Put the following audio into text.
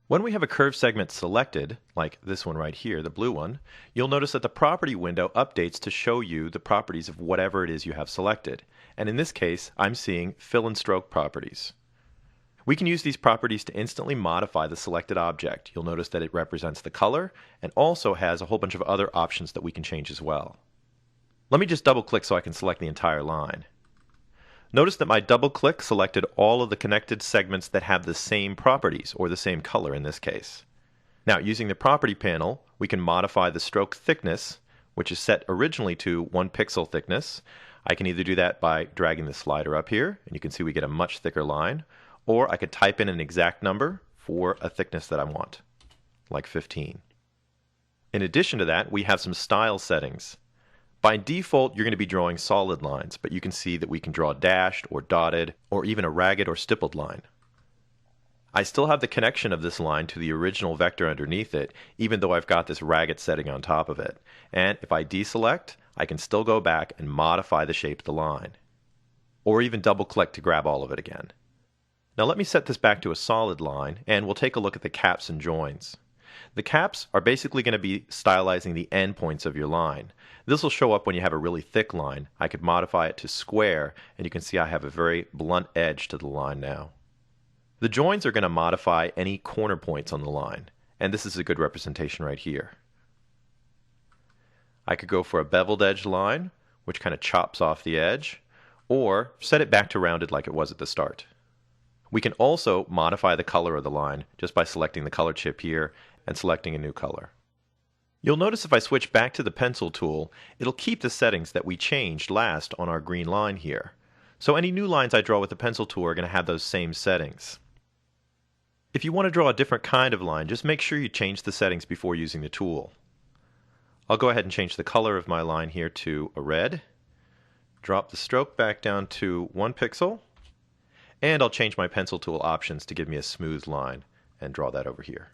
When we have a curved segment selected, like this one right here, the blue one, you'll notice that the property window updates to show you the properties of whatever it is you have selected. And in this case, I'm seeing fill and stroke properties. We can use these properties to instantly modify the selected object. You'll notice that it represents the color and also has a whole bunch of other options that we can change as well. Let me just double click so I can select the entire line. Notice that my double click selected all of the connected segments that have the same properties, or the same color in this case. Now, using the property panel, we can modify the stroke thickness, which is set originally to 1 pixel thickness. I can either do that by dragging the slider up here, and you can see we get a much thicker line, or I could type in an exact number for a thickness that I want, like 15. In addition to that, we have some style settings. By default, you're going to be drawing solid lines, but you can see that we can draw dashed or dotted or even a ragged or stippled line. I still have the connection of this line to the original vector underneath it, even though I've got this ragged setting on top of it. And if I deselect, I can still go back and modify the shape of the line, or even double click to grab all of it again. Now let me set this back to a solid line, and we'll take a look at the caps and joins. The caps are basically going to be stylizing the endpoints of your line. This will show up when you have a really thick line. I could modify it to square, and you can see I have a very blunt edge to the line now. The joins are going to modify any corner points on the line, and this is a good representation right here. I could go for a beveled edge line, which kind of chops off the edge, or set it back to rounded like it was at the start. We can also modify the color of the line just by selecting the color chip here and selecting a new color. You'll notice if I switch back to the pencil tool, it'll keep the settings that we changed last on our green line here. So any new lines I draw with the pencil tool are going to have those same settings. If you want to draw a different kind of line, just make sure you change the settings before using the tool. I'll go ahead and change the color of my line here to a red, drop the stroke back down to 1 pixel, and I'll change my pencil tool options to give me a smooth line and draw that over here.